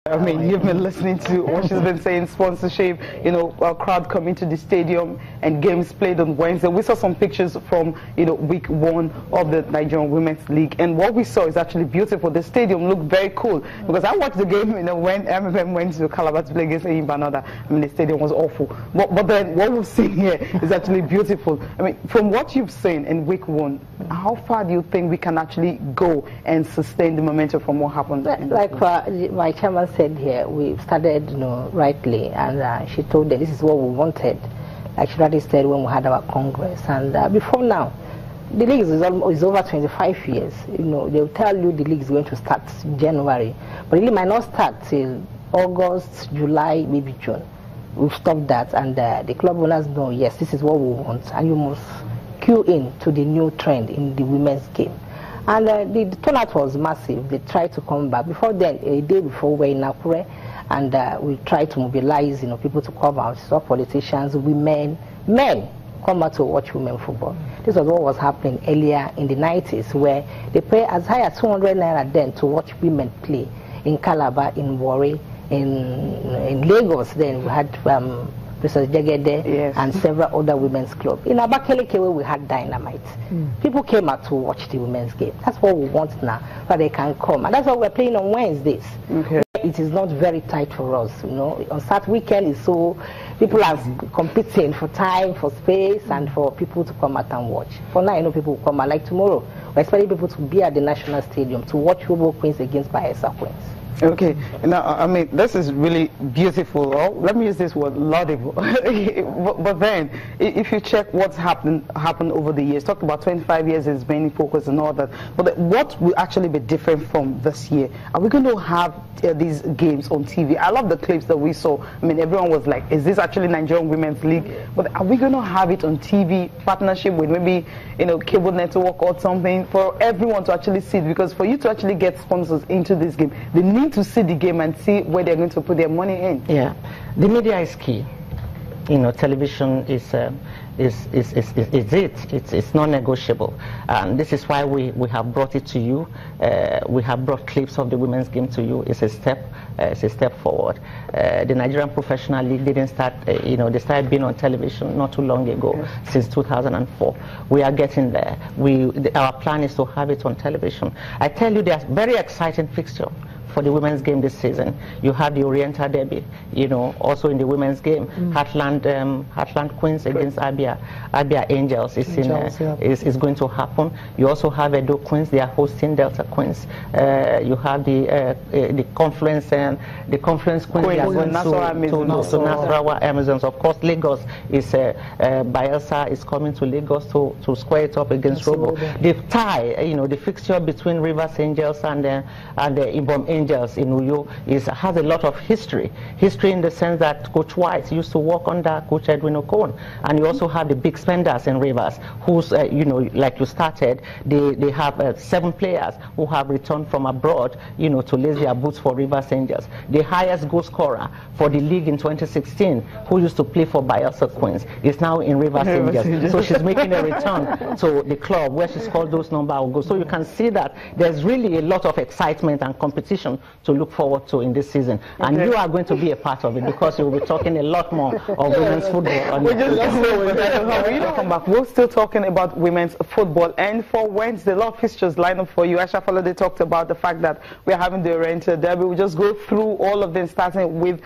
I mean, you've been listening to what she's been saying, sponsorship, you know, a crowd coming to the stadium and games played on Wednesday. We saw some pictures from, you know, week 1 of the Nigerian Women's League, and what we saw is actually beautiful. The stadium looked very cool, because I watched the game, you know, when MFM went to Calabar to play against Imbanada. I mean, the stadium was awful. But then what we've seen here is actually beautiful. I mean, from what you've seen in week 1, how far do you think we can actually go and sustain the momentum from what happened? Like my chairman said here, we started, you know, rightly, and she told them this is what we wanted. Like she already said when we had our congress, and before now, the league is over 25 years. You know, they'll tell you the league is going to start in January, but it might not start till August, July, maybe June. We've stopped that, and the club owners know, yes, this is what we want, and you must cue in to the new trend in the women's game. And the turnout was massive. They tried to come back. Before then, a day before, we were in Akure, and we tried to mobilize, you know, people to come out. So politicians, women, men come out to watch women football. This was what was happening earlier in the 90s, where they pay as high as 200 naira then to watch women play in Calabar, in Warri, in Lagos. Then we had Mrs. Jegede, yes, and several other women's clubs. In Abakaliki, where we had Dynamite. People came out to watch the women's game. That's what we want now, where they can come. And that's what we're playing on Wednesdays. Okay. It is not very tight for us, you know. On Saturday weekend is so, people are competing for time, for space, and for people to come out and watch. For now, you know, people will come out. Like tomorrow, we're expecting people to be at the National Stadium to watch Ukaigbu Queens against Bayelsa Queens. Okay, now I mean, this is really beautiful. Oh, let me use this word, laudable. but then, if you check what's happened over the years, talked about 25 years as being focused and all that. But what will actually be different from this year? Are we going to have these games on TV? I love the clips that we saw. I mean, everyone was like, "Is this actually Nigerian Women's League?" But are we going to have it on TV, partnership with maybe, you know, cable network or something, for everyone to actually see it? Because for you to actually get sponsors into this game, they need to see the game and see where they're going to put their money in. Yeah, the media is key. You know, television is it's non-negotiable, and this is why we have brought it to you. We have brought clips of the women's game to you. It's a step forward. The Nigerian Professional League didn't start. You know, they started being on television not too long ago, yes, since 2004. We are getting there. Our plan is to have it on television. I tell you, there's very exciting fixture for the women's game this season. You have the Herrietta Derby, you know, also in the women's game. Heartland Queens against Abia Angels is going to happen. You also have Edo Queens, they are hosting Delta Queens. You have the Confluence Queens, they are going to Nasarawa Amazons. Of course, Lagos is Bayelsa is coming to Lagos to square it up against Robo. The tie, you know, the fixture between Rivers Angels and the Ibom Angels in Uyo has a lot of history in the sense that Coach White used to work under Coach Edwin Okon, and you also have the big spenders in Rivers, who's you know, like you started, they have 7 players who have returned from abroad, you know, to lace their boots for Rivers Angels. The highest goal scorer for the league in 2016, who used to play for Bayelsa Queens, is now in Rivers Angels. So she's making a return to the club where she scored those number of goals. So you can see that there's really a lot of excitement and competition to look forward to in this season, and you are going to be a part of it, because you will be talking a lot more of women's football. We're still talking about women's football, and for Wednesday, a lot of fixtures lined up for you. Aisha Falode talked about the fact that we're having the Herrietta Derby. We'll just go through all of them, starting with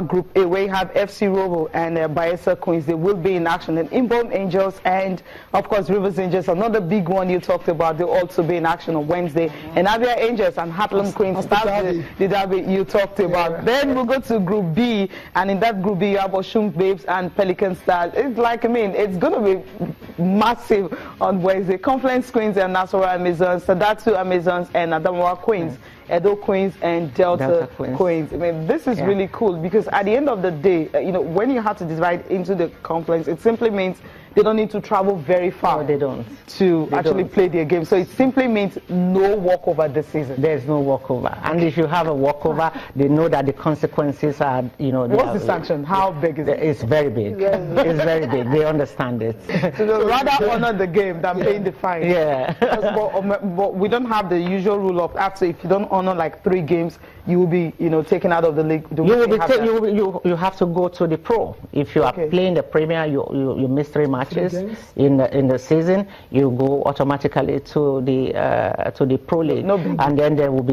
Group A, where you have FC Robo and Bayelsa Queens. They will be in action, and Ibom Angels and, of course, Rivers Angels, another big one you talked about. They'll also be in action on Wednesday, and Abia Angels and Heartland Queens. The derby you talked about. Then we'll go to Group B, and in that Group B you have Oshun Babes and Pelican Stars. It's like, I mean, it's going to be massive on Wednesday. Confluence Queens and Nasarawa Amazons, Sadatu Amazons and Adamawa Queens, Edo Queens and Delta Queens. I mean, this is really cool, because at the end of the day, you know, when you have to divide into the confluence, it simply means they don't need to travel very far. No, they don't. To actually play their game. So it simply means no walkover this season. There's no walkover. And if you have a walkover, they know that the consequences are, you know. What's the sanction? How big is it? It's very big. It's very big. They understand it. So they'd rather honor the game than paying the fine. Yeah. But we don't have the usual rule of, after, if you don't honor like 3 games, you will be, taken out of the league. You have to go to the pro. If you are playing the Premier, you miss 3 matches in the season. You go automatically to the Pro League, and then there will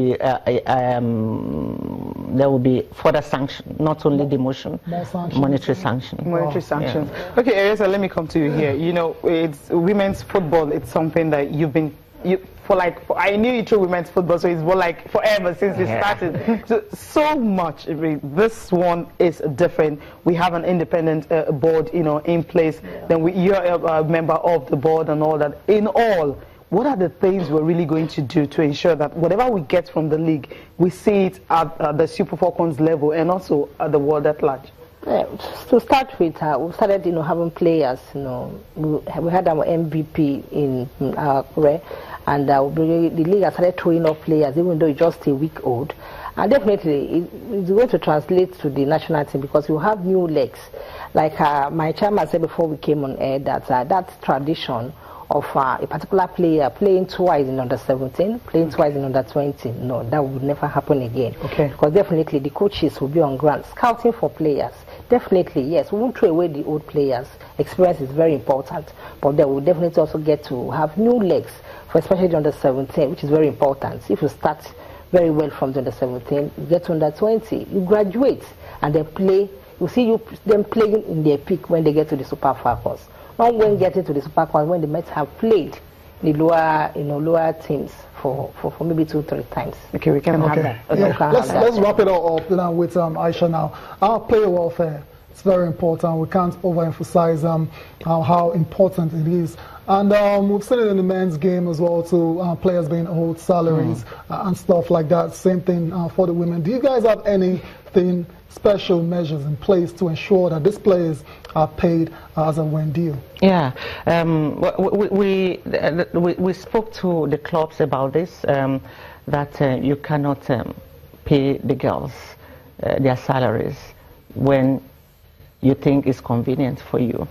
be further sanction, not only demotion, monetary sanction. Monetary sanctions. Yeah. Okay, Herrietta, let me come to you here. It's women's football. It's something that you've been I knew you through women's football, so it's more like forever since you started. so much. This one is different. We have an independent board, in place. Yeah. Then you're a member of the board and all that. In all, what are the things we're really going to do to ensure that whatever we get from the league, we see it at the Super Falcons level and also at the world at large? To start with, we started, having players. We had our MVP in our career, and the league has started throwing off players, even though it's just a week old. And definitely, it's going to translate to the national team because you have new legs. Like my chairman said before we came on air, that that tradition of a particular player playing twice in under 17, playing twice in under 20, no, that would never happen again. Okay. Because definitely the coaches will be on ground scouting for players. Definitely, yes, we won't throw away the old players. Experience is very important, but they will definitely also get to have new legs, for especially the under 17, which is very important. If you start very well from the under 17, you get to under 20, you graduate, and they play. You see them playing in their peak when they get to the Super Falcons. Not when getting to the Super Falcons, when they might have played the lower teams for maybe 2-3 times. Okay, we can have that. Yeah. Let's wrap it all up now with Aisha now. Our player welfare, it's very important. We can't overemphasize how important it is. And we've seen it in the men's game as well too, players being owed salaries and stuff like that. Same thing for the women. Do you guys have anything, special measures in place to ensure that these players are paid as a when due? Yeah, we spoke to the clubs about this, that you cannot pay the girls their salaries when you think it's convenient for you.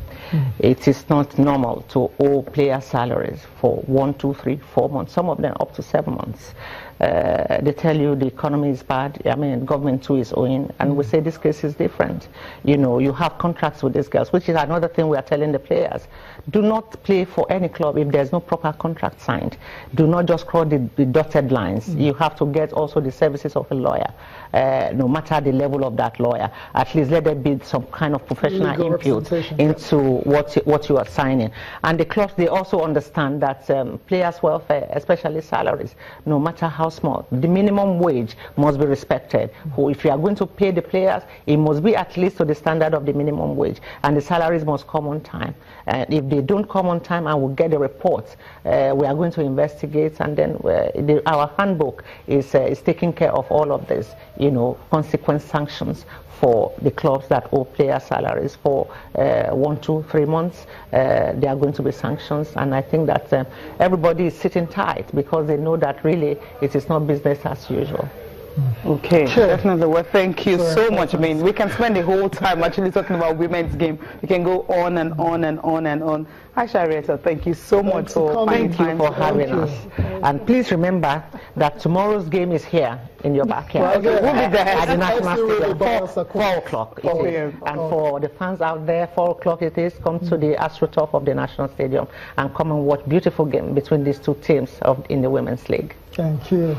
It is not normal to owe player salaries for 1, 2, 3, 4 months, some of them up to 7 months. They tell you the economy is bad. I mean, government too is owing, and we say this case is different. You have contracts with these girls, which is another thing we are telling the players. Do not play for any club if there's no proper contract signed. Do not just cross the dotted lines. You have to get also the services of a lawyer, no matter the level of that lawyer. At least let there be some kind of professional input into what you are signing. And the clubs, they also understand that players' welfare, especially salaries, no matter how small, the minimum wage must be respected. If you are going to pay the players, it must be at least to the standard of the minimum wage, and the salaries must come on time. If they don't come on time and we get the reports, we are going to investigate, and then our handbook is taking care of all of this, consequence sanctions for the clubs that owe player salaries for 1, 2, 3 months. There are going to be sanctions, and I think that everybody is sitting tight because they know that really it is not business as usual. Okay, definitely. Well, thank you so much. I mean, we can spend the whole time actually talking about women's game. We can go on and on and on and on. Aisha, Herrietta, thank you so much for having us. And please remember that tomorrow's game is here in your backyard. We'll be there at the National Stadium, 4 o'clock. And for the fans out there, 4 o'clock it is. Come to the AstroTurf of the National Stadium and come and watch beautiful game between these two teams in the Women's League. Thank you.